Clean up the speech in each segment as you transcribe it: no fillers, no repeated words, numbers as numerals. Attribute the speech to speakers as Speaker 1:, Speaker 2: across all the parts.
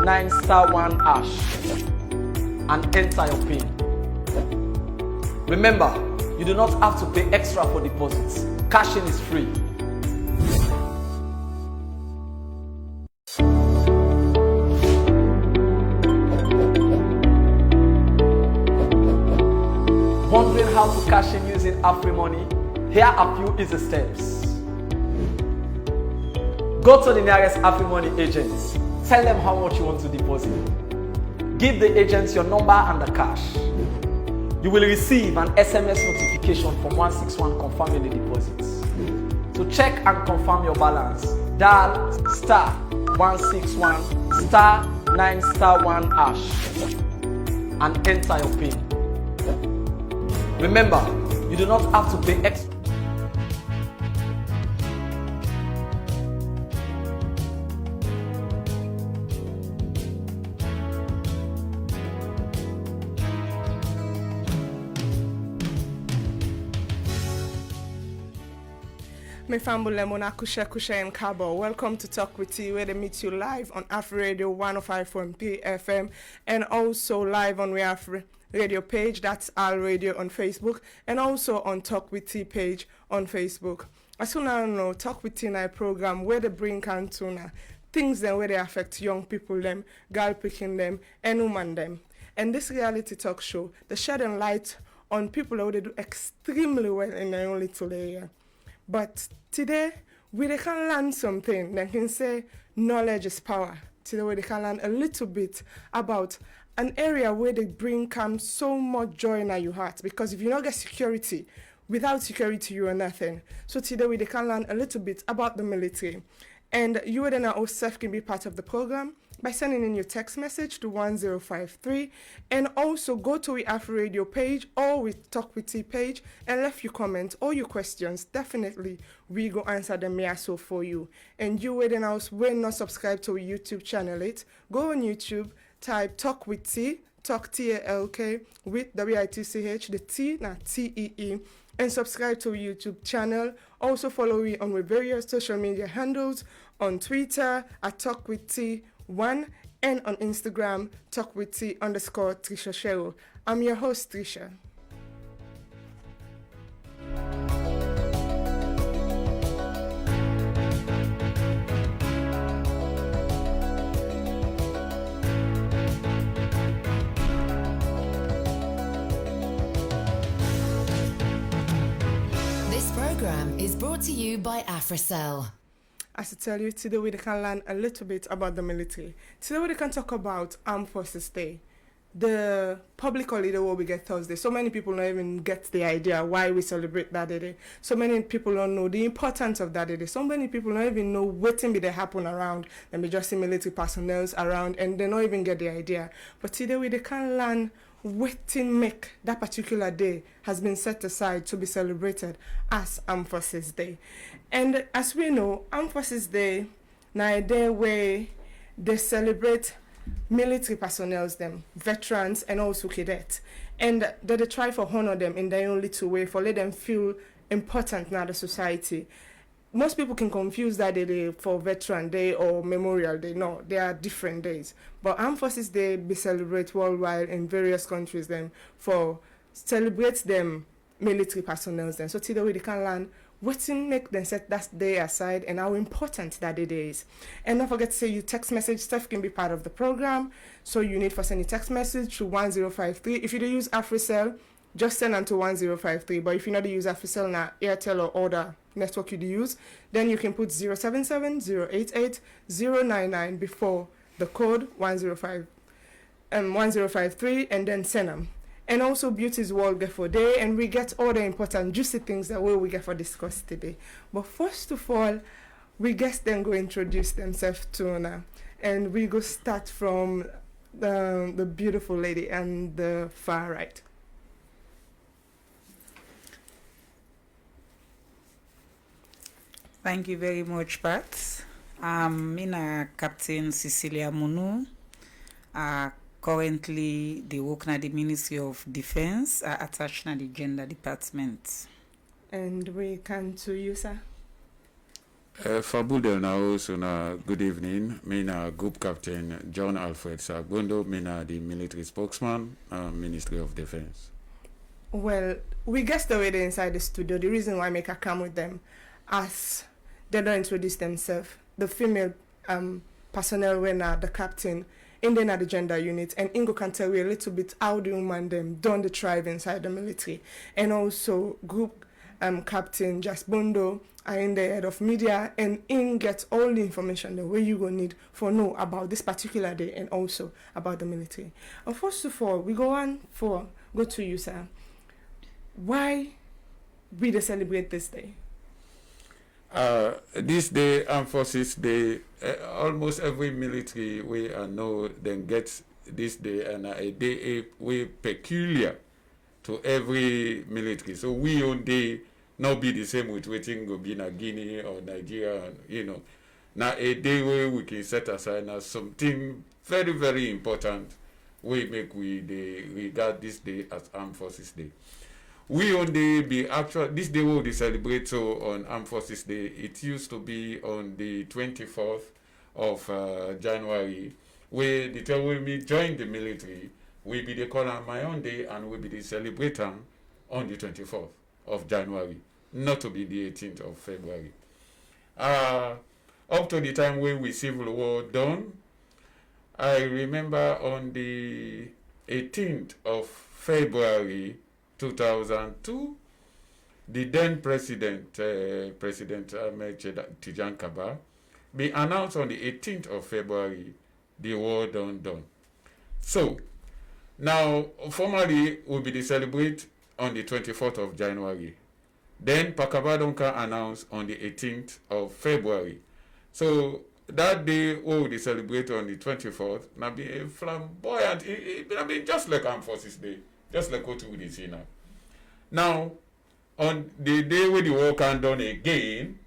Speaker 1: *9*1# and enter your PIN. Remember, you do not have to pay extra for deposits. Cashing is free. Wondering how to cash in using AfriMoney? Here are a few easy steps. Go to the nearest AfriMoney agent. Tell them how much you want to deposit. Give the agent your number and the cash. You will receive an SMS notification from 161 confirming the deposits. To check and confirm your balance, dial *161 *9*1# and enter your PIN. Remember, you do not have to pay extra.
Speaker 2: My family Lemona Kusha and Cabo. Welcome to Talk with T, where they meet you live on Afri Radio 105.3 FM and also live on we Afri Radio page, that's Al Radio on Facebook, and also on Talk with T page on Facebook. As you now know, Talk with T in our program where they bring Cantuna, things then where they affect young people them, girl picking them, and woman them. And this reality talk show, they shed light on people who they do extremely well in their own little area. But today, we can learn something. They can say knowledge is power. Today, we can learn a little bit about an area where they bring so much joy in your heart. Because if you don't get security, without security, you are nothing. So today, we can learn a little bit about the military. And you and yourself can be part of the program by sending in your text message to 1053, and also go to the Afri Radio page or we Talk with T page and left your comments or your questions. Definitely we go answer them here so for you. And you waiting house when not subscribed to our YouTube channel, go on YouTube, type Talk with T, Talk TALK with WITCH, the T na TEE, and subscribe to our YouTube channel. Also follow me on our various social media handles on Twitter at Talk with T1 and on Instagram, Talk with T _Tricia Cheryl. I'm your host, Tricia.
Speaker 3: This program is brought to you by AfriCell.
Speaker 2: As I tell you, today we can learn a little bit about the military. Today we can talk about Armed Forces Day, the public holiday where we get Thursday. So many people don't even get the idea why we celebrate that day. So many people don't know the importance of that day. So many people don't even know what thing they happen around. And we just see military personnel around and they don't even get the idea. But today we can learn what thing make that particular day has been set aside to be celebrated as Armed Forces Day. And as we know, Armed Forces Day now a day where they celebrate military personnel, them, veterans, and also cadets. And they try to honor them in their own little way, for let them feel important now the society. Most people can confuse that day for Veteran Day or Memorial Day. No, they are different days. But Armed Forces Day be celebrated worldwide in various countries then for celebrate them military personnel then. So today we can learn what make them set that day aside and how important that day is. And don't forget to say your text message stuff can be part of the program. So you need for sending text message to 1053. If you do use AfriCell, just send them to 1053. But if you not use AfriCell now, Airtel or other network you use, then you can put 077 088 099 before the code 1053 and then send them. And also Beauty's World Get for Day, and we get all the important juicy things that we get for discuss today. But first of all, we guess them go introduce themselves to now, and we go start from the beautiful lady and the far right.
Speaker 4: Thank you very much, Pat. I'm Captain Cecelia Munu. Currently, they work at the Ministry of Defense, attached to the Gender Department.
Speaker 2: And we come to you, sir.
Speaker 5: Fabudel now, so na good evening. Me na Group Captain John Alfred Sahr Gbondo. Me na the military spokesman, Ministry of Defense.
Speaker 2: Well, we guessed already inside the studio. The reason why I make a come with them, as they don't introduce themselves, the female personnel when the captain, and then at the gender unit, and Ingo can tell you a little bit how the woman them done the tribe inside the military, and also Group Captain Gbondo are in the head of media, and in gets all the information the way you will need for know about this particular day and also about the military. And first of all, we go to you, sir. Why we celebrate this day?
Speaker 5: This day, Armed Forces Day, almost every military we know then gets this day, and a day we peculiar to every military. So we on day not be the same with waiting go be in Guinea or Nigeria, and, you know. Now a day where we can set aside as something very, very important. We regard this day as Armed Forces Day. We on the be actual this day will be celebrate so on Armed Forces Day. It used to be on the 24th of January, where the time when we joined the military, we be the call on my own day and we be the celebrate on the 24th of January, not to be the 18th of February. Up to the time when we Civil War done, I remember on the 18th of February 2002, the then President Tijan Kaba, be announced on the 18th of February, the war done. So, now, formally, we'll be the celebrate on the 24th of January. Then, Pakabadonka announced on the 18th of February. So, that day, we'll be celebrate on the 24th. Now, be a flamboyant, it be just like Armed Forces Day. Just like what we see now. Now, on the day when the war can done again,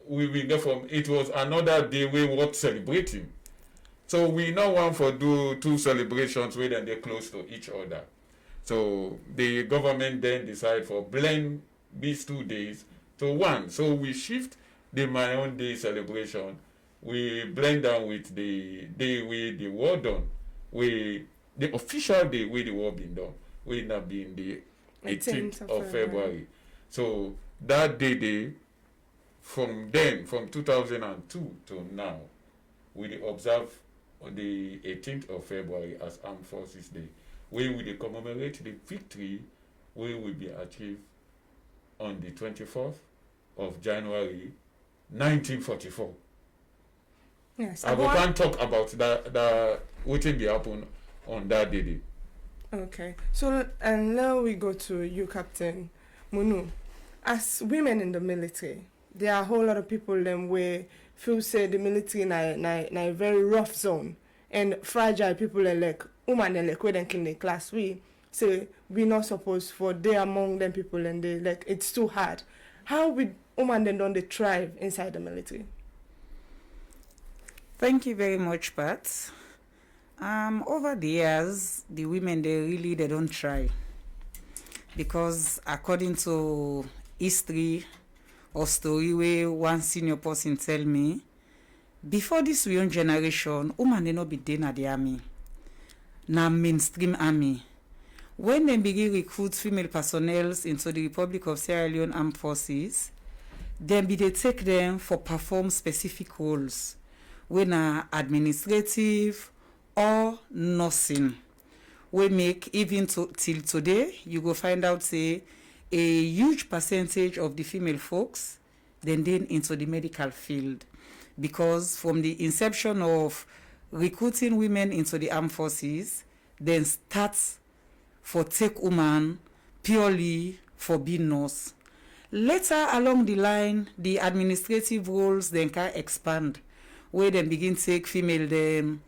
Speaker 5: we will go from it was another day we were celebrating. So we now want to do two celebrations where then they close to each other. So the government then decide for blend these 2 days to one. So we shift the my own day celebration. We blend down with the day where the war done. The official day where the war been done will not be in the 18th of February. So that day, from 2002 to now, we observe on the 18th of February as Armed Forces Day, where we commemorate the victory we will be achieved on the 24th of January 1944.
Speaker 2: Yes.
Speaker 5: We can't talk about that what will be happen on that day.
Speaker 2: Okay. So, and now we go to you, Captain Munu. As women in the military, there are a whole lot of people them where feel say the military na a very rough zone and fragile people are like women and like where they in the class we say we not supposed for they among them people and they like it's too hard. How we women then don't they thrive inside the military?
Speaker 4: Thank you very much, Pat. Over the years, the women they don't try, because according to history or story where one senior person tell me, before this young generation, women they not be there at the army, na mainstream army. When they begin recruit female personnel into the Republic of Sierra Leone Armed Forces, then they take them for perform specific roles, when administrative or nursing. We make even till today, you go find out say a huge percentage of the female folks then into the medical field, because from the inception of recruiting women into the armed forces, then starts for take woman purely for being nurse. Later along the line, the administrative roles then can expand, where then begin take female them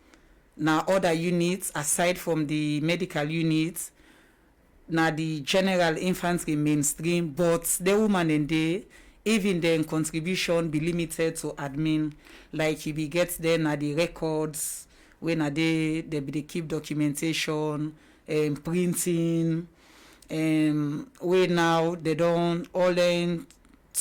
Speaker 4: now other units aside from the medical units, now the general infantry mainstream, but the woman and they even then contribution be limited to admin, like if we get then at the records when they keep documentation and printing, where now they don't all then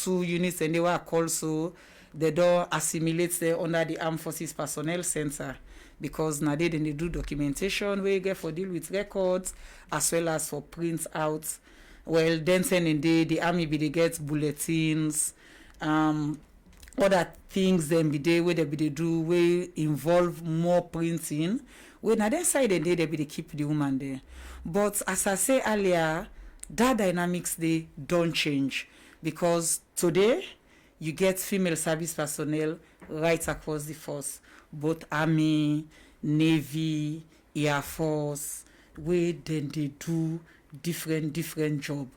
Speaker 4: two units and they were called so they don't assimilate them under the Armed Forces Personnel Center because now they do documentation where you get for deal with records as well as for prints out. Well, then sending the army be they get bulletins, other things then be they where they be they do where involve more printing. When I then side they be they keep the woman there. But as I say earlier, that dynamics they don't change because today you get female service personnel right across the force, both Army, Navy, Air Force, where then they do different job.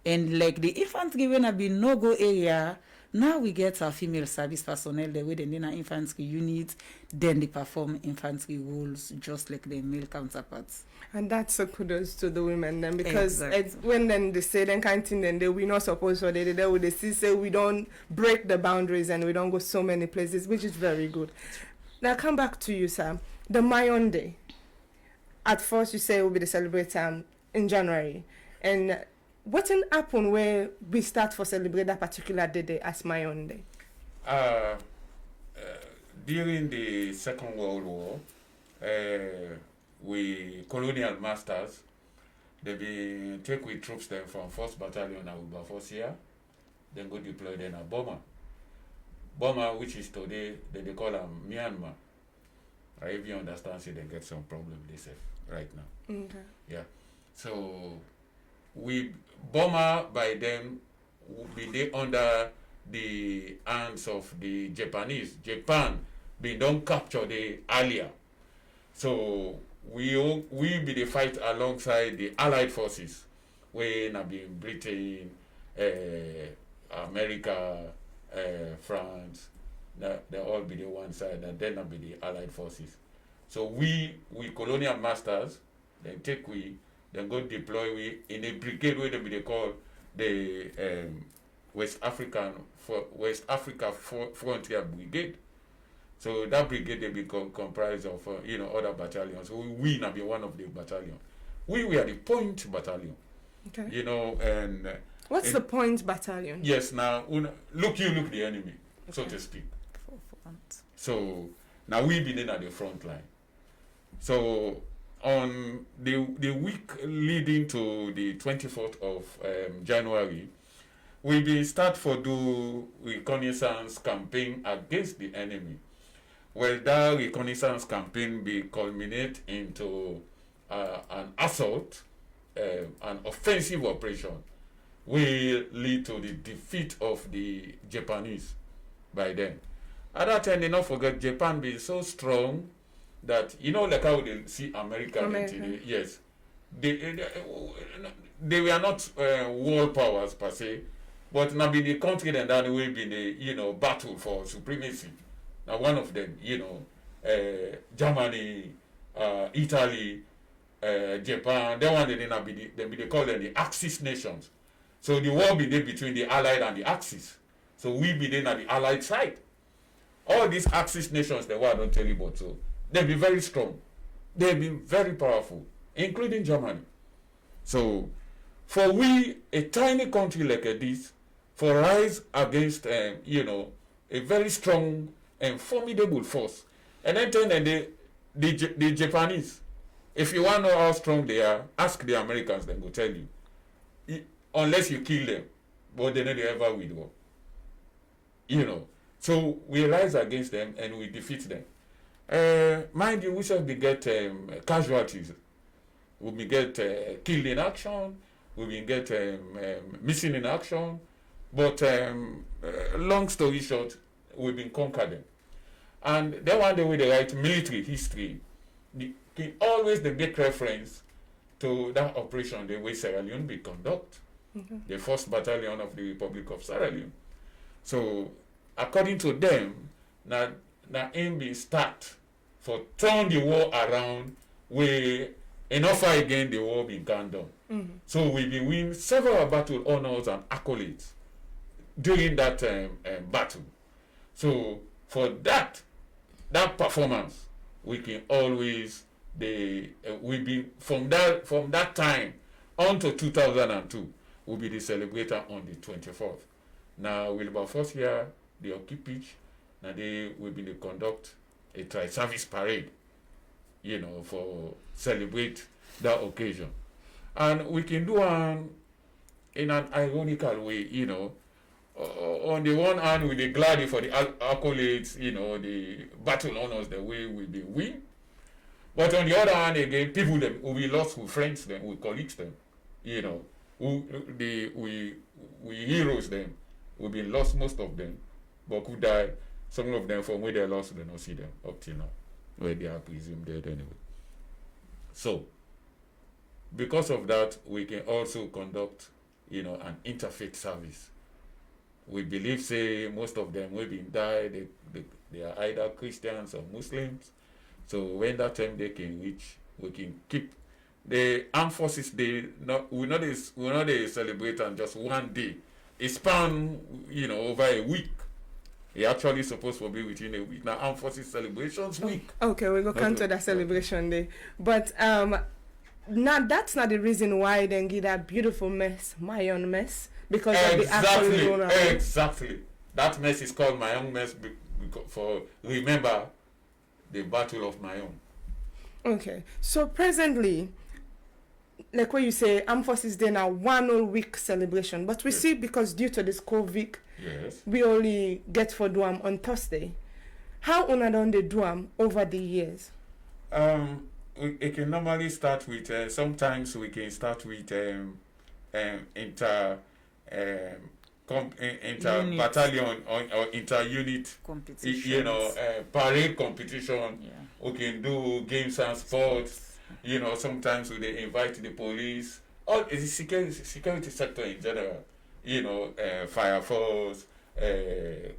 Speaker 4: And like the infantry when I be no-go area, now we get our female service personnel, the way they in our infantry unit, then they perform infantry roles just like their male counterparts.
Speaker 2: And that's a kudos to the women then, because
Speaker 4: Exactly.
Speaker 2: when then they say then kind of thing, then we not supposed to, they would still say we don't break the boundaries and we don't go so many places, which is very good. Now come back to you, Sam. The Mayon Day. At first you say it will be the celebrate in January. And what can happen where we start for celebrate that particular day as Mayon Day?
Speaker 5: During the Second World War, we colonial masters, they be take with troops them from 1st Battalion and Wilberforce here, then go deploy them at Burma. Burma, which is today, they call them Myanmar. If you understand, see, they get some problem they say right now.
Speaker 2: Okay.
Speaker 5: Yeah. So Burma by then will be they under the hands of the Japanese. Japan been don't capture the earlier. So we be the fight alongside the Allied forces, when have been Britain, America, France. They all be the one side, and then be the Allied forces. So we colonial masters, then then go deploy in a brigade where they call the West Africa Frontier Brigade. So that brigade they be comprised of other battalions. So we now be one of the battalion. We were the point battalion.
Speaker 2: Okay.
Speaker 5: And
Speaker 2: What's the point battalion?
Speaker 5: yes, now look the enemy, so to speak. So now we be in at the front line. So on the week leading to the 24th of January, we be start for do reconnaissance campaign against the enemy. Well, that reconnaissance campaign be culminate into an assault, an offensive operation, will lead to the defeat of the Japanese by then. At that time, they not forget Japan being so strong that, like how they see America. Today, yes. They were not world powers per se, but now be the country that will be the, battle for supremacy. Now one of them, Germany, Italy, Japan, that one they call them the Axis nations. So the war be there between the Allied and the Axis. So we be there at the Allied side. All these Axis nations, the war I don't tell you about, so they'll be very strong. They'll be very powerful, including Germany. So for we, a tiny country like this, for rise against, a very strong and formidable force, and then turn the Japanese, if you want to know how strong they are, ask the Americans, then go tell you. Unless you kill them, but they never ever withdraw. So we rise against them and we defeat them. Mind you, we shall be get casualties. We will get killed in action. We will get missing in action. But long story short, we've been conquered them. And then one day with the right military history, always they make reference to that operation the way Sierra Leone be conduct. Mm-hmm. The 1st Battalion of the Republic of Sierra Leone. So according to them, now aim be start for turn the war around where enough again the war been gone down. Mm-hmm. So we been win several battle honors and accolades during that battle. So for that performance, we can always we be from that time on to 2002 will be the celebrator on the 24th. Now, Wilberforce here, the occupage, now they will be to conduct a tri-service parade, for celebrate that occasion. And we can do one in an ironical way, on the one hand, we be glad for the accolades, the battle honors, the way we be win. But on the other hand, again, people them who we lost, who friends them, who colleagues them, we heroes them, we been lost most of them, but who died, some of them from where they lost, they don't see them up till now, where they are presumed dead anyway. So, because of that, we can also conduct, an interfaith service. We believe, say, most of them will be died, they are either Christians or Muslims. So when that time they can reach, we can keep the armed forces. We not celebrate on just one day. It's span, over a week. It actually supposed to be within a week. Now armed forces celebrations week.
Speaker 2: Okay, we go come to the celebration day, but now that's not the reason why they give that beautiful mess, my own mess, because of the actual
Speaker 5: Exactly. That mess is called my own mess for remember the battle of my own.
Speaker 2: Okay, so presently, like what you say, Armed Forces Day now 1 whole week celebration, but we see because due to this COVID, we only get for Duam on Thursday. How una don they Duam over the years?
Speaker 5: We can normally start with sometimes we can start with inter battalion or inter unit competition, parade competition. We can do games and sports. Sometimes we invite the police or the security sector in general. Fire force,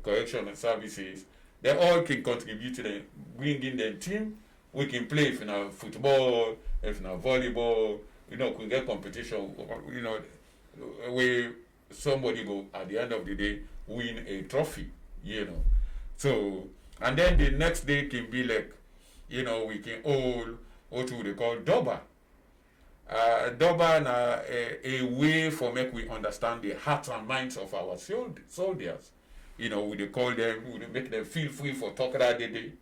Speaker 5: correctional services. They all can contribute to bringing the team. We can play if football, if volleyball. We can get competition. We somebody go at the end of the day win a trophy, So, and then the next day can be like, we can all what they call Doba. Doba na a way for make we understand the hearts and minds of our soldiers. We they call them, we they make them feel free for talk that day,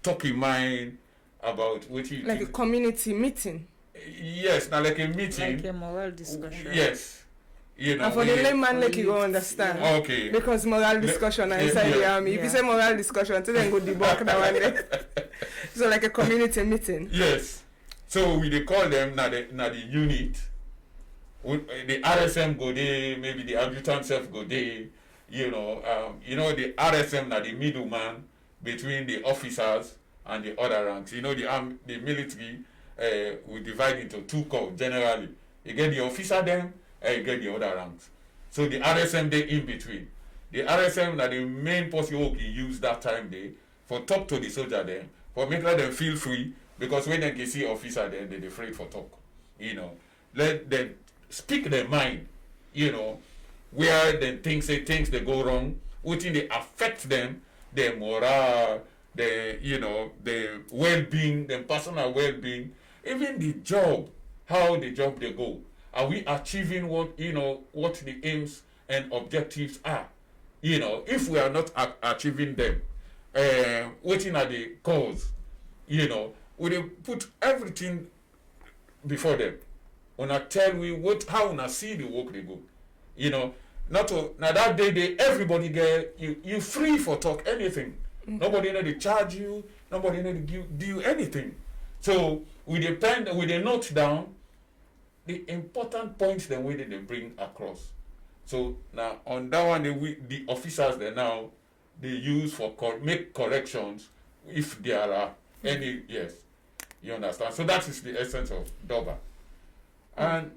Speaker 5: talk in mind about what you
Speaker 2: like think. A community meeting.
Speaker 5: Yes, now like a meeting.
Speaker 4: Like a moral discussion.
Speaker 5: Yes.
Speaker 2: And for the layman, like you go understand.
Speaker 5: Okay.
Speaker 2: Because moral discussion inside the army. If you say moral discussion, then go debunk that one day. So like a community meeting.
Speaker 5: Yes. So we they call them now the unit. The RSM go there, maybe the adjutant self go there. The RSM now the middleman between the officers and the other ranks. The military we divide into two corps generally. You get the officer them, and you get the other ranks. So the RSM they in between. The RSM that the main person who can use that time day for talk to the soldier then, for make them feel free, because when they can see officer then they're afraid for talk. Let them speak their mind, where then things they go wrong, what thing they affect them, their morale, their well-being, their personal well-being, even the job, how the job they go. Are we achieving what the aims and objectives are? If we are not achieving them, waiting at the cause, we put everything before them. Una tell we how una see the work they go. Now that day everybody get you free for talk anything. Mm-hmm. Nobody need to charge you, nobody need to give you anything. So we note down the important points the way that they bring across. So now on that one the officers they use for make corrections if there are any. Yes, you understand. So that is the essence of Doba. And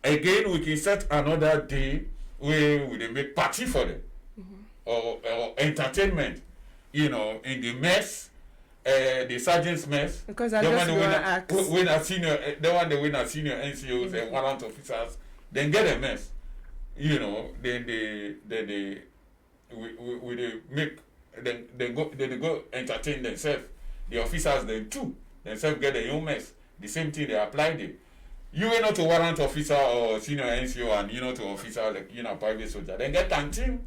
Speaker 5: again we can set another day where we make party for them. Mm-hmm. or entertainment, in the mess. The sergeant's mess.
Speaker 2: Because I just want to ask.
Speaker 5: When a senior NCOs and warrant officers, then get a mess. Then they go entertain themselves. The officers then too themselves get their own mess. The same thing they apply it. You are not a warrant officer or senior NCO and you not an officer like private soldier. Then get canteen,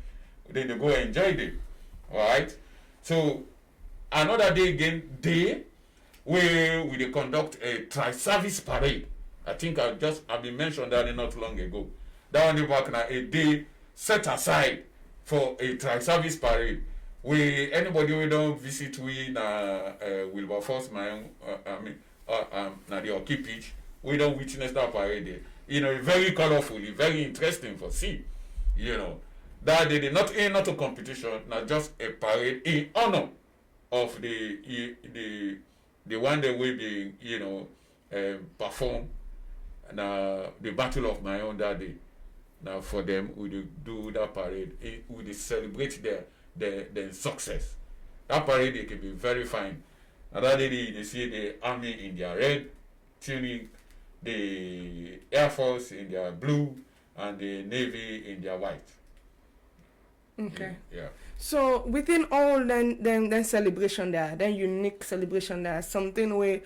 Speaker 5: then they go enjoy them. Alright? So another day again, where we dey conduct a tri-service parade. I think I've been mentioned that not long ago. That one back now a day set aside for a tri-service parade. Where anybody who don't visit we Wilberforce na the occupage, we don't witness that parade. Very colorful, very interesting for see. That day not a competition, not just a parade in honor of the one that will be perform the battle of my own that day. Now for them we do that parade, we celebrate their success. That parade it can be very fine. And that day they see the army in their red tunic, the Air Force in their blue, and the Navy in their white.
Speaker 2: Okay.
Speaker 5: Yeah.
Speaker 2: So within all then celebration there, then unique celebration there, something where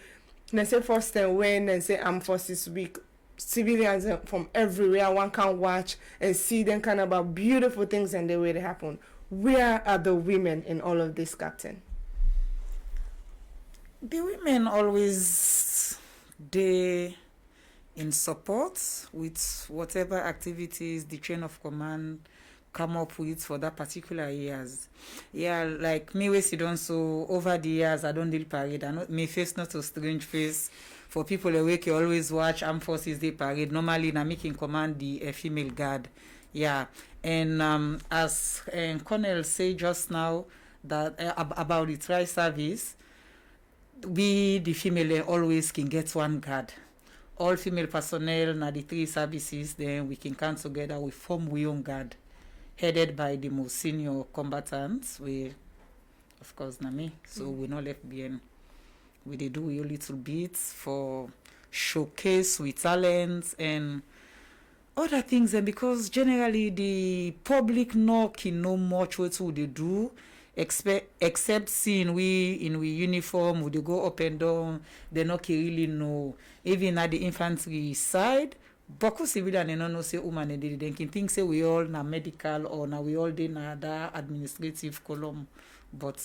Speaker 2: they say first time when they say Armed Forces Week, civilians from everywhere one can watch and see them kind of beautiful things and the way they happen. Where are the women in all of this, Captain?
Speaker 4: The women always they in support with whatever activities the chain of command come up with for that particular years. Yeah, like me we sit down so over the years I don't deal parade. I know my face not a strange face. For people awake you always watch Armed Forces Day parade. Normally na making command the female guard. Yeah. And as Colonel said just now that about the tri-service, we the female always can get one guard. All female personnel na the 3 services, then we can come together, we form we own guard, headed by the most senior combatants. We, of course, na me. So we not left behind. We dey do a little bits for showcase with talents and other things, and because generally the public no much what they do, except seeing we in we uniform, we they go up and down, they no really know. Even at the infantry side, Boko civilian and no say woman they can think say we all na medical or na we all dey na that administrative column, but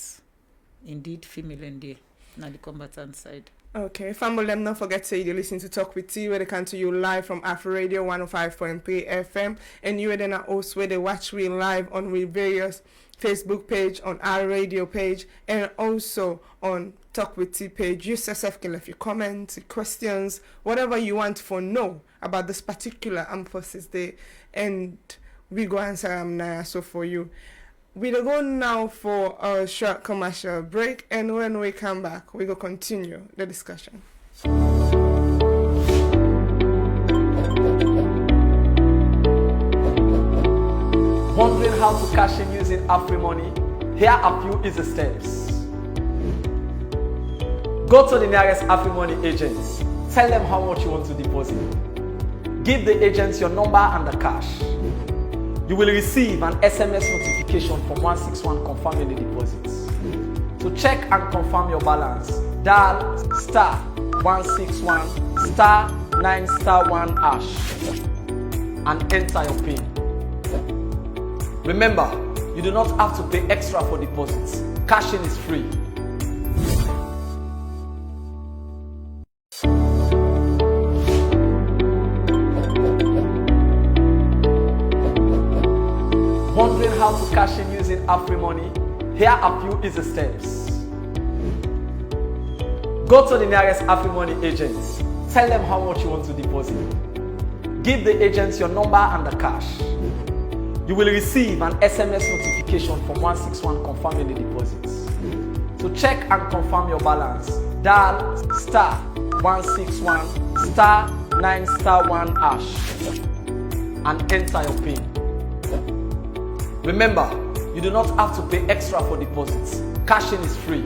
Speaker 4: indeed female and they na the combatant side.
Speaker 2: Okay, family, them not forget to say you listen to Talk with T, where they come to you live from Afro Radio 105.3 FM, and you then also where they watch we live on we various Facebook page, on our radio page, and also on Talk with T page. You yourself can leave your comments, questions, whatever you want to know about this particular Armed Forces Day, and we go answer them now. So for you. We'll go now for a short commercial break, and when we come back, we will continue the discussion.
Speaker 1: Wondering how to cash in using AfriMoney? Here are a few easy steps. Go to the nearest AfriMoney agent. Tell them how much you want to deposit. Give the agents your number and the cash. You will receive an SMS notification from 161 confirming the deposits. To check and confirm your balance, dial *161 *9*1# and enter your PIN. Remember, you do not have to pay extra for deposits. Cashing is free. Wondering how to cash in using AfriMoney? Here are a few easy steps. Go to the nearest AfriMoney agent. Tell them how much you want to deposit. Give the agents your number and the cash. You will receive an SMS notification from 161 confirming the deposits. To check and confirm your balance, dial *161 *9*1# and enter your PIN. Remember, you do not have to pay extra for deposits. Cashing is free.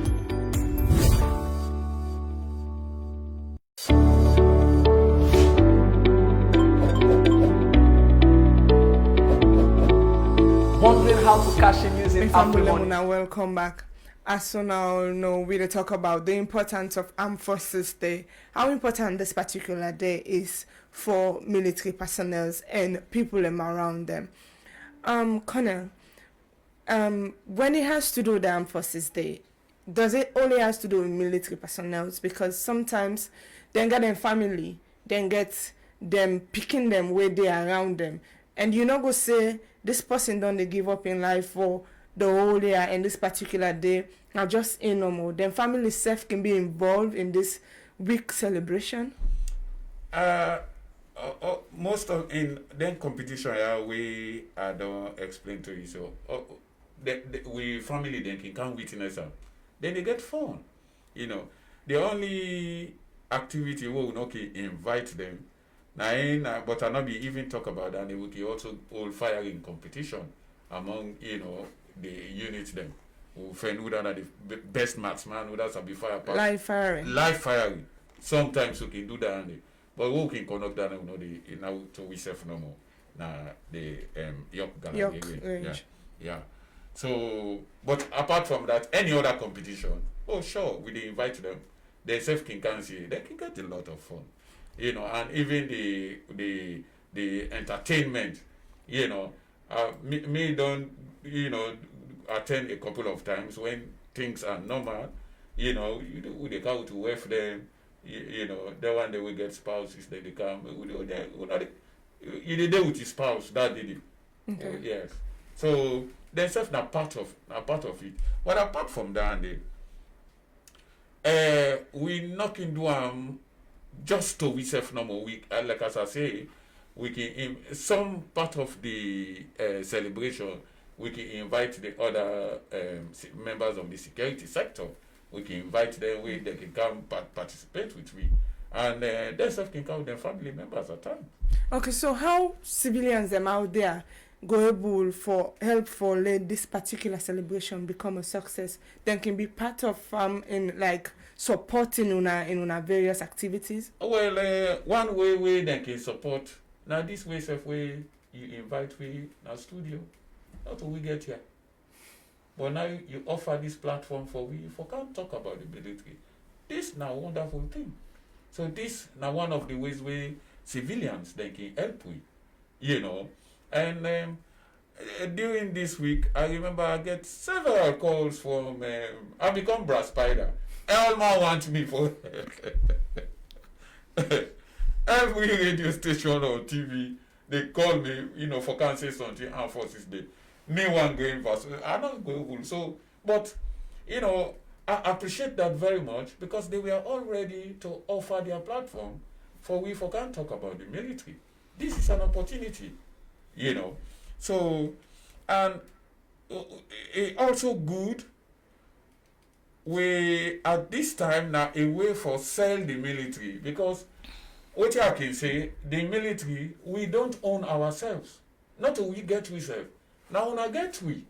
Speaker 1: Wondering how to cash in using AfriMoney?
Speaker 2: Now welcome back. as you now know, we talk about the importance of Armed Forces Day, how important this particular day is for military personnel and people around them. Colonel, when it has to do with the Armed Forces Day, does it only has to do with military personnel? Because sometimes they get them family, then get them picking them where they are around them. And you not go say, this person don't they give up in life for the whole year and this particular day, now just in normal. Then family self can be involved in this week celebration?
Speaker 5: Most of in then competition, we I don't explain to you. So we family then can witness them. Then they get fun. The only activity we will not invite them. Now, but I not be even talk about that. They will also hold firing competition among the units them. Who find who are the best marksman, who does be fire pass. Live firing. Sometimes we can do that, but we can conduct that now to we self no more. Now the York
Speaker 2: range.
Speaker 5: Yeah. So, but apart from that, any other competition, oh sure, we invite them. They self can see, they can get a lot of fun, and even the entertainment, me don't, attend a couple of times when things are normal, they go to work them, the one they will get spouses, then they come, you there with his spouse, that did it.
Speaker 2: Okay.
Speaker 5: Yes. So themselves are part of it. But apart from that, we not can do just to we self normal. We like as I say, we can some part of the celebration. We can invite the other members of the security sector. We can invite them where they can come participate with me, and they self can come with their family members at times.
Speaker 2: Okay, so how civilians them out there go able for help for let this particular celebration become a success? Then can be part of in like supporting in various activities.
Speaker 5: Well, one way they can support. Now this way, way you invite we now studio. How do we get here? But now you offer this platform for we can't talk about the military. This now wonderful thing. So this now one of the ways where civilians they can help with, And during this week, I remember I get several calls from. I become brass spider. Elma wants me for every radio station or TV. They call me, for can't say something. Armed Forces Day. Me one going fast. I don't go. So, but I appreciate that very much because they were all ready to offer their platform for we can't talk about the military. This is an opportunity. So, and it also good, we at this time now a way for sell the military because what I can say, the military, we don't own ourselves. Not till we get we self. Now when I get we.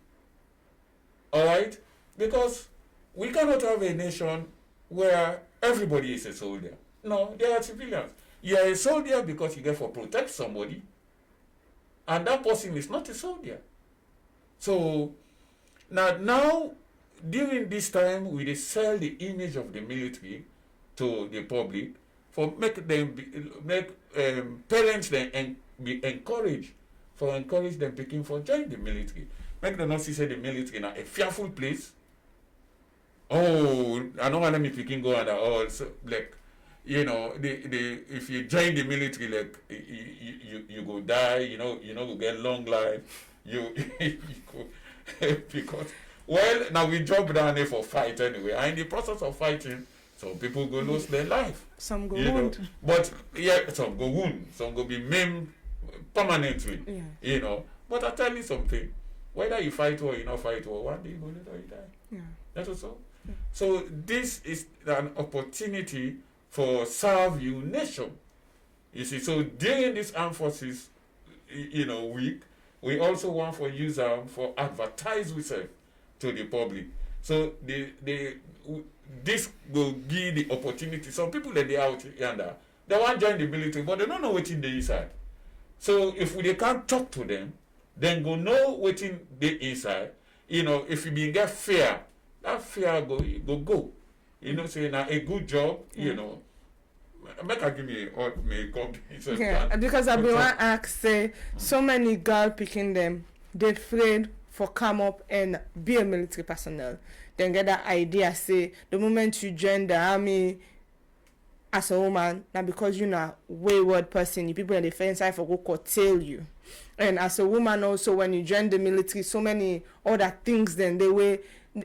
Speaker 5: Alright? Because we cannot have a nation where everybody is a soldier. No, they are civilians. You are a soldier because you get for protect somebody. And that person is not a soldier. So now during this time we sell the image of the military to the public for make parents then be encouraged them picking for join the military. Make them not see the military now a fearful place. Oh, I don't want them picking go under all so like if you join the military, like you go die, you go get long life, you go because now we jump down there for fight anyway, and in the process of fighting, some people go lose their life.
Speaker 2: Some go wound.
Speaker 5: But some go wound, some go be maimed permanently. Yeah. But I tell you something, whether you fight or you not fight or one day you go later you die.
Speaker 2: Yeah.
Speaker 5: That's also. Yeah. So this is an opportunity for serve your nation. You see, so during this Armed Forces, week, we also want for use for advertise ourselves to the public. So this will give the opportunity. Some people that they out yonder, they want to join the military, but they don't know what's in the inside. So if they can't talk to them, then go know what's in the inside. If you get fear, that fear go. You know, say now a good job, you know. Make I give me what may God be.
Speaker 2: Yeah, because I've been one ask say so many girl picking them, they afraid for come up and be a military personnel. Then get that idea say the moment you join the army as a woman, now because you're not wayward person, the people in the fence side for go curtail you. And as a woman also, when you join the military, so many other things then they way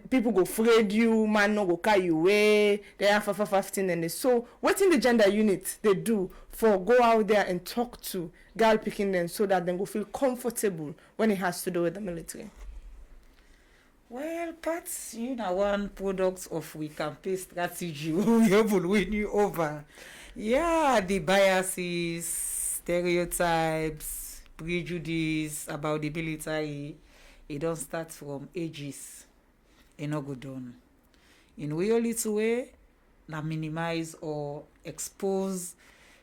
Speaker 2: people go afraid you, man no go carry you away, they have 15 and they so what in the gender unit they do for go out there and talk to girl picking them so that they go feel comfortable when it has to do with the military.
Speaker 4: Well, Pat, you know, one product of we campaign strategy we will win you over. Yeah, the biases, stereotypes, prejudice about the military, it don't start from ages. It no go done. In real little way, na minimize or expose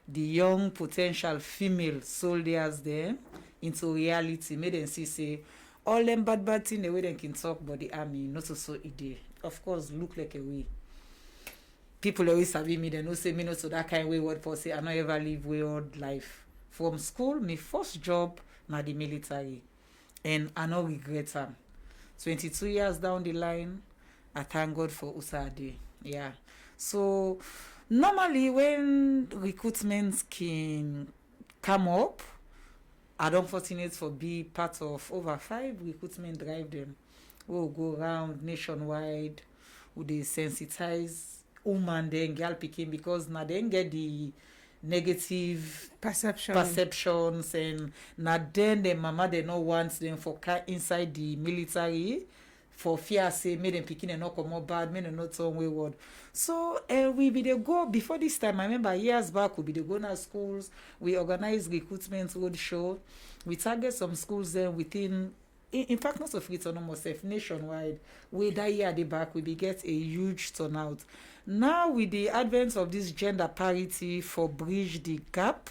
Speaker 4: the young potential female soldiers there into reality. Make them see say all them bad thing the way they can talk about the army, not so ide. Of course, look like a way. People always sabi me, they know say me not so that kind of wayward for say I not ever live wayward life. From school, my first job na the military. And I no regret them. 22 years down the line, I thank God for Usade. Yeah. So normally when recruitments can come up, I'm unfortunate for be part of over 5 recruitment drive them. We'll go around nationwide, would they sensitize woman then girl picking because now they get the negative perceptions and now then the mama they no want them for inside the military for fear say make them picking and not come more bad, make them not turn wayward. So we be the go before this time. I remember years back we be the go na schools, we organize recruitment road show, we target some schools then within in fact not of it almost nationwide. We that year at the back we be get a huge turnout. Now with the advent of this gender parity for bridge the gap,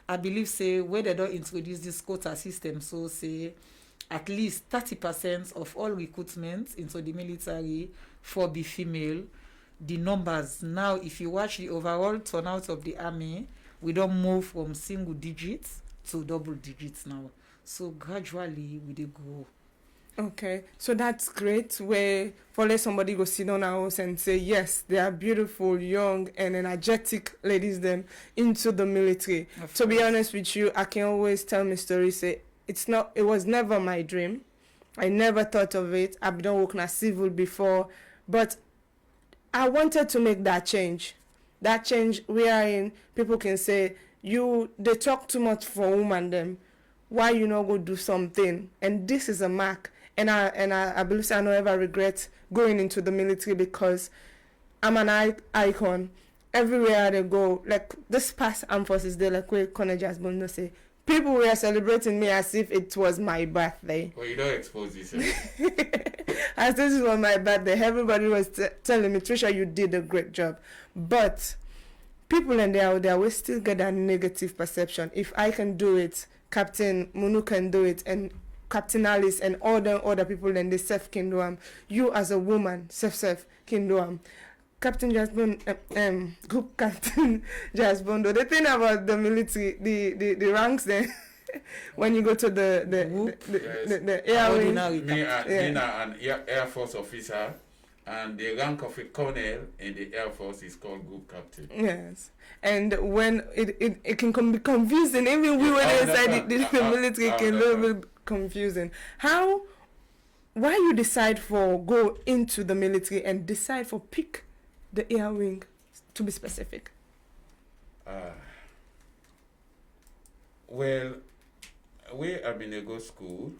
Speaker 4: I believe say where they don't introduce this quota system, so say at least 30% of all recruitment into the military for be female. The numbers now, if you watch the overall turnout of the army, we don't move from single digits to double digits now. So gradually we dey grow.
Speaker 2: Okay, so that's great. Where for let somebody go sit down our house and say yes, they are beautiful, young, and energetic ladies them into the military. To be honest with you, I can always tell my story. Say it was never my dream. I never thought of it. I've done work na civil before, but I wanted to make that change. That change wherein people can say they talk too much for women them. Why you not go do something? And this is a mark. And I believe I don't ever regret going into the military because I'm an icon. Everywhere they go, like this past armed forces day, like where Gbondo say, people were celebrating me as if it was my birthday.
Speaker 5: Well, you don't expose yourself.
Speaker 2: As this was my birthday, everybody was telling me, Tricia, you did a great job. But people in there will still get that negative perception. If I can do it, Captain Munu can do it, and Captain Alice and all the other people in the self can do them. You as a woman, self can do them. Captain Gbondo, Group Captain Gbondo. The thing about the military, the ranks then, when you go to the air wing.
Speaker 5: Being an Air Force officer, and the rank of a colonel in the Air Force is called Group Captain.
Speaker 2: Yes. And when it can be confusing, even we were inside the military, it can be a little bit confusing. Why you decide for go into the military and decide for pick the air wing, to be specific?
Speaker 5: Well, I've been a go school.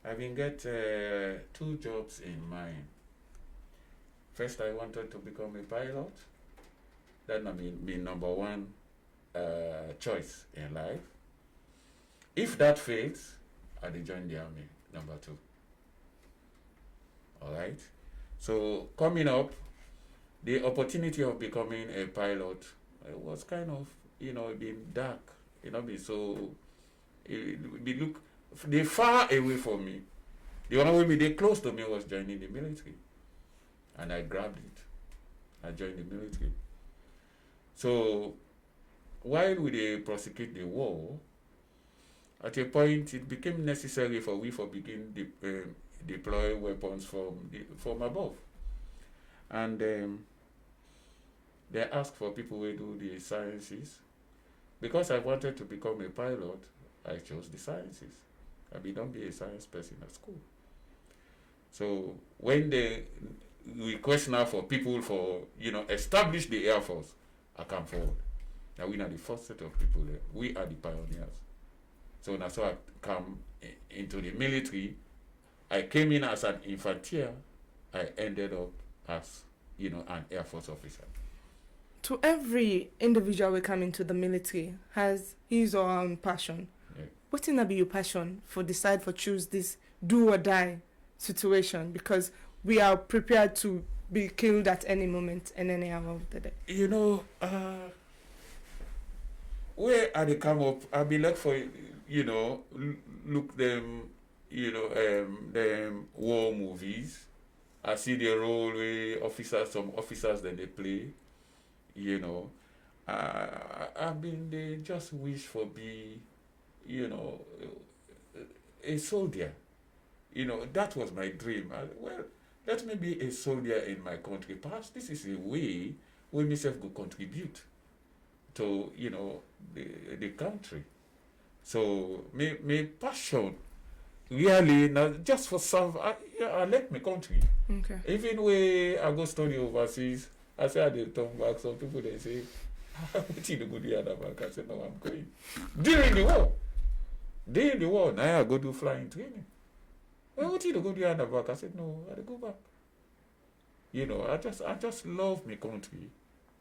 Speaker 5: I've been get 2 jobs in mind. First, I wanted to become a pilot. That not be number 1 choice in life. If that fails, I'll join the army, number 2. All right. So coming up, the opportunity of becoming a pilot was kind of, being dark. Be so. They far away from me. The one way me they close to me was joining the military. And I grabbed it. I joined the military. So while we prosecute the war, at a point it became necessary for we to begin deploy weapons from above. And they asked for people who do the sciences. Because I wanted to become a pilot, I chose the sciences. I mean, don't be a science person at school. So when they request now for people for, establish the Air Force, I come forward. Now we are the first set of people there. We are the pioneers. So now so I come into the military. I came in as an infantier. I ended up as, an Air Force officer.
Speaker 2: To every individual we come into the military has his or her own passion.
Speaker 5: Yeah.
Speaker 2: What in be your passion for decide for choose this do or die situation, because we are prepared to be killed at any moment and any hour of the day?
Speaker 5: Where are they come up? I be like for look them them war movies. I see the role where some officers that they play. I mean, they just wish for be, a soldier. That was my dream. Let me be a soldier in my country. Perhaps this is a way where myself could contribute to, the country. So, my passion, really, now just for serve, I like my country.
Speaker 2: Okay.
Speaker 5: Even when I go study overseas, I say I did turn back. Some people they say, "What you go do other back?" I say, "No, I'm going." During the war, now I go do flying training. Well, what you go do other back? I said, "No, I go back." I just love my country.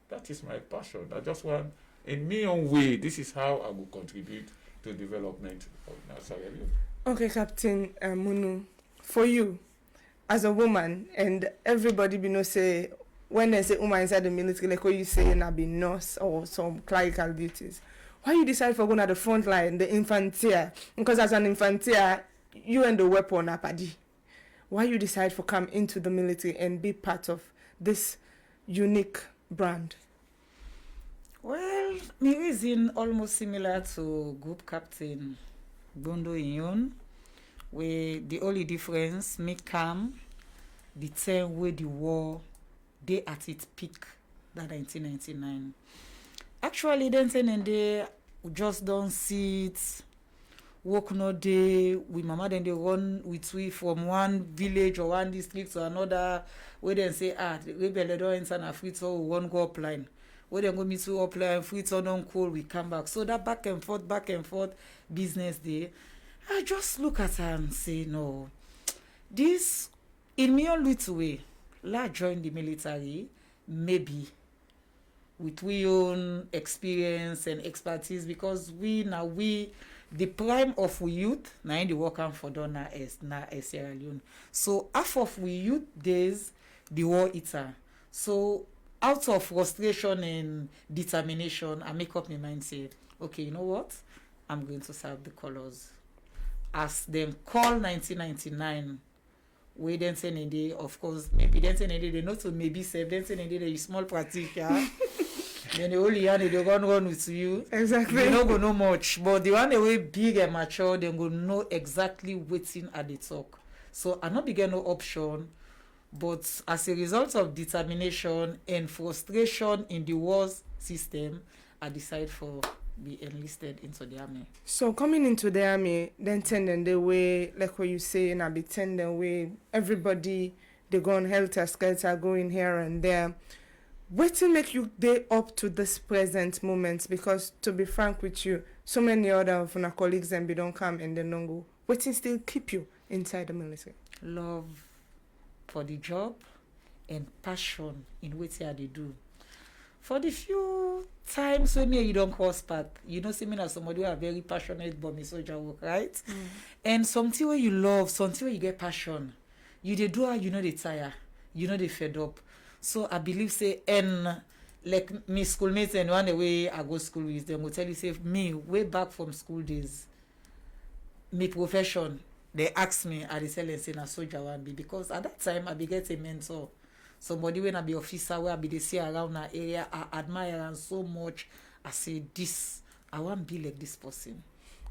Speaker 5: That is my passion. I just want, in my own way, this is how I will contribute to development of Sierra Leone.
Speaker 2: Okay, Captain Munu, for you as a woman, and everybody say when they say woman inside the military, like what you say, na be nurse or some clerical duties. Why you decide for going at the front line, the infantier? Because as an infantier, you and the weapon are paddy. Why you decide for come into the military and be part of this unique brand?
Speaker 4: Well, my reason almost similar to Group Captain Gbondo Inyon, where the only difference me come the time where the war they at its peak, that 1999. Actually, then and there, we just don't see it. Work no day. We mama then they run with we from one village or one district to another. Where then say the rebel don't enter a free so we won't go upline. Where then go meet to upline free so don't call we come back. So that back and forth business day. I just look at her and say no. This in me own little way. La join the military, maybe with we own experience and expertise, because we the prime of we youth now in the working for Donna as Sierra Leone. So half of we youth days the war eater. So out of frustration and determination, I make up my mind say, okay, you know what? I'm going to serve the colors. As them call 1999. We then say a day, of course, maybe then say a day, they not to maybe save, then say a day, they small practitioner. Then the only one they run with you.
Speaker 2: Exactly.
Speaker 4: They don't go know much. But the one they way big and mature, they go know exactly waiting at the talk. So I not begin no option, but as a result of determination and frustration in the war system, I decide for be enlisted into the army.
Speaker 2: So coming into the army, then tending the way, like what you say, and I be tending way, everybody, they go on helter skelter, going here and there. What to make you day up to this present moment? Because to be frank with you, so many other of my colleagues and they don't come and they don't go. What to still keep you inside the military?
Speaker 4: Love for the job and passion in what they do. For the few times when you don't cross path, see me as somebody who are very passionate about my soldier work, right? Mm. And something where you love, something where you get passion, you they do they tire, they fed up. So I believe and like me schoolmates and one the way I go school with them will tell you say me way back from school days, my profession they asked me, I tell them say na soldier one be, because at that time I be get a mentor. Somebody when I be officer where I be they see around that area, I admire and so much. I say this, I want to be like this person.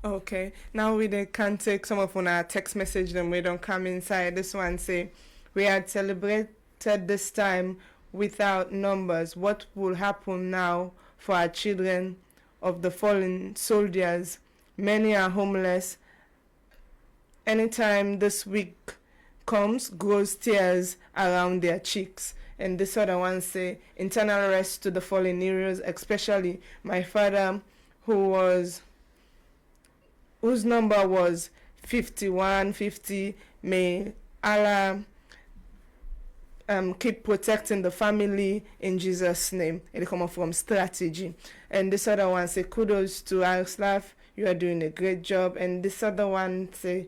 Speaker 2: Okay, now we can take some of our text message them we don't come inside. This one say, we had celebrated this time without numbers. What will happen now for our children of the fallen soldiers? Many are homeless. Anytime this week comes, grows tears around their cheeks. And this other one say, internal rest to the fallen heroes, especially my father whose number was 5150. May Allah keep protecting the family in Jesus' name. It come from strategy. And this other one say, kudos to Alfred, you are doing a great job. And this other one say,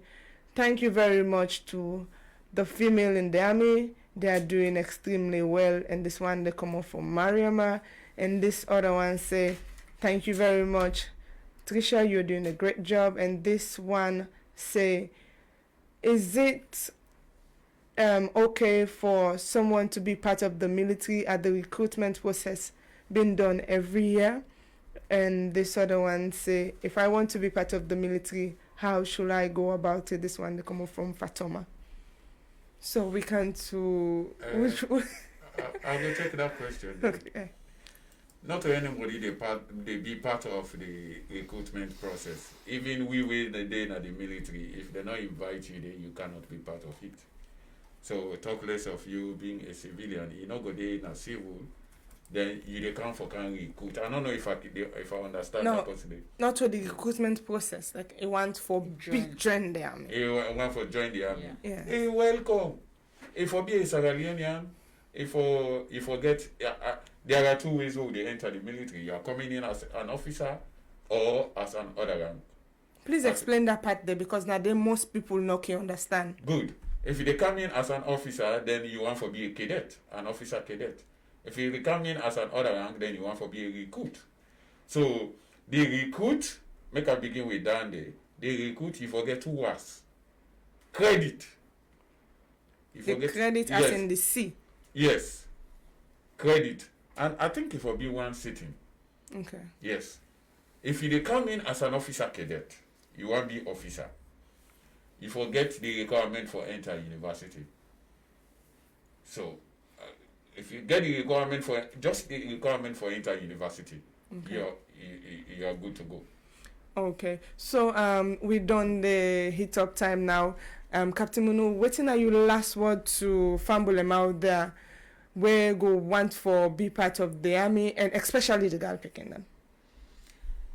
Speaker 2: thank you very much to the female in the army. They are doing extremely well. And this one they come from Mariama. And this other one say, thank you very much, Tricia, you're doing a great job. And this one say, is it okay for someone to be part of the military at the recruitment process being done every year? And this other one say, if I want to be part of the military, how should I go about it? This one they come from Fatoma. So we can to which one?
Speaker 5: I will take that question.
Speaker 2: Okay.
Speaker 5: Not to anybody they be part of the recruitment process. Even we the day in the military, if they not invite you, then you cannot be part of it. So talk less of you being a civilian. You not go there in a civil, then you they come for can recruit. I don't know if I understand that possibly.
Speaker 2: Not for the recruitment process. Like it want for join the army.
Speaker 5: It want for join the army.
Speaker 2: Yeah.
Speaker 5: Hey, welcome. If for be a Sierra Leonean, if for get there are two ways how they enter the military. You are coming in as an officer or as an other rank.
Speaker 2: Please explain that part there, because now they most people not can understand.
Speaker 5: Good. If they come in as an officer, then you want to be a cadet, an officer cadet. If you come in as an other rank, then you want to be a recruit. So the recruit, make I begin with down there. The recruit, you forget 2 words. Credit. You
Speaker 2: the credit as in the C.
Speaker 5: Yes. Credit. And I think it will be one sitting.
Speaker 2: Okay.
Speaker 5: Yes. If you come in as an officer cadet, you want to be officer. You forget the requirement for enter university. So, if you get the requirement for just the requirement for enter university, okay, you are good to go.
Speaker 2: Okay. So we done the hit up time now. Captain Munu, what are your last word to famble them out there? Where go want for be part of the army, and especially the girl picking them?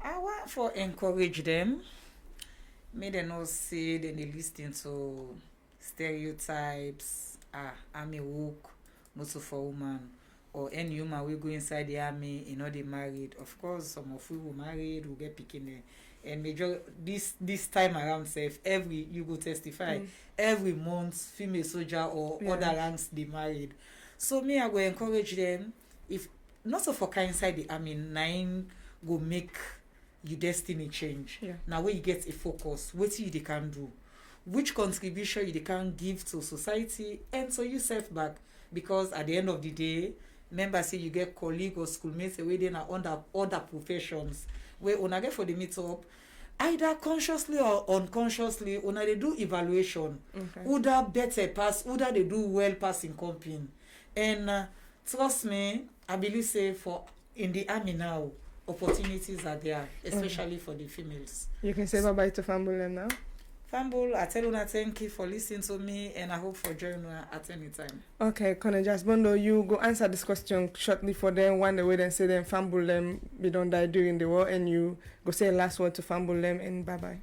Speaker 4: I want for encourage them. May they not say then they listen to stereotypes. I'm a woke, most of a woman, or any human will go inside the army, they married. Of course, some of you who married will get picking there. And major this time around, safe you go testify every month, female soldier or other ranks they married. So me, I go encourage them. If not so for inside the army, 9 go make your destiny change.
Speaker 2: Yeah.
Speaker 4: Now where you get a focus, what you they can do, which contribution you they can give to society, and so you self back, because at the end of the day, remember say you get colleague or schoolmates away then under other professions where when I get for the meet up, either consciously or unconsciously, when they do evaluation, either better pass, either they do well pass in comping. And trust me, I believe say for in the army now, opportunities are there, especially for the females.
Speaker 2: You can say bye-bye to Fambul now.
Speaker 4: Fambul, I tell you thank you for listening to me, and I hope for joining at any time.
Speaker 2: Okay, Gbondo, you go answer this question shortly for them. One the way then say them Fambul them, we don't die during the war, and you go say last word to Fambul them and bye-bye.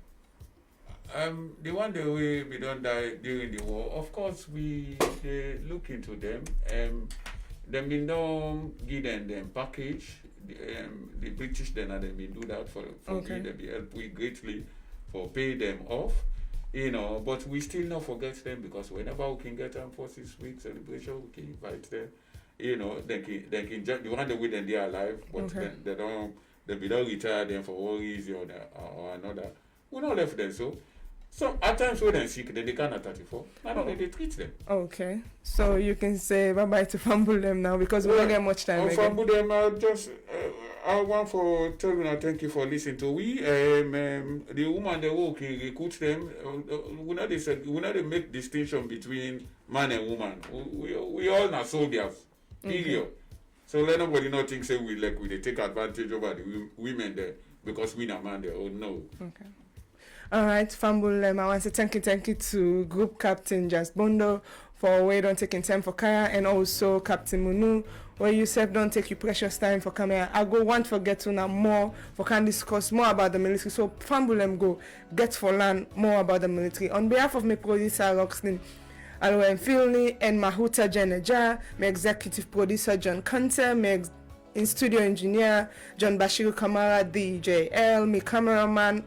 Speaker 5: The one the way we don't die during the war, of course we look into them. Them we don't give them package. The British then they may do that for
Speaker 2: okay.
Speaker 5: me. They help we greatly for pay them off, but we still not forget them, because whenever we can get armed forces week celebration, we can invite them. They can just the one that with them they are alive, but they don't retire them for one reason or another. We not left them So at times when they're sick, then they can at 34. And then they treat them.
Speaker 2: Okay. So you can say bye-bye to fumble them now because we don't get much time again.
Speaker 5: Fumble them, I want for tell you thank you for listening to we. The woman they work, recruit them. We not make distinction between man and woman. We all are soldiers. Period. So let nobody not think say we they take advantage over the women there because we are man there. Oh no.
Speaker 2: Okay. All right, Fambulem, I want to say thank you to Group Captain Gbondo for where don't taking time for Kaya and also Captain Munu, where you said don't take your precious time for coming. I go want to get to know more for can discuss more about the military. So Fambulem go get for learn more about the military. On behalf of my producer Roxlin Alwen Filney and Mahuta Jeneja, my executive producer John Kante, my in-studio engineer John Bashiru Kamara DJL, my cameraman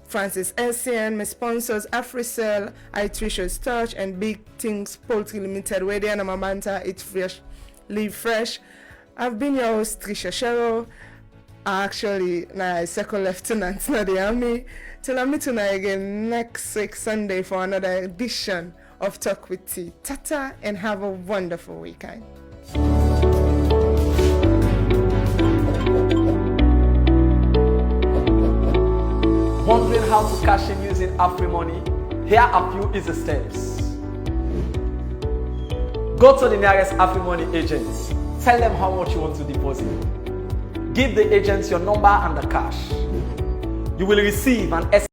Speaker 2: Francis Essien, my sponsors AfriCell, Tricia's Touch, and Big Things Poultry Limited, where they are Mamanta, Eat Fresh, Live Fresh. I've been your host, Tricia Cheryl. Actually, now second lieutenant in the army. Till I meet you again next week Sunday for another edition of Talk with T. Tata, and have a wonderful weekend.
Speaker 1: Wondering how to cash in using AfriMoney? Here are few easy steps. Go to the nearest AfriMoney agent. Tell them how much you want to deposit. Give the agents your number and the cash. You will receive an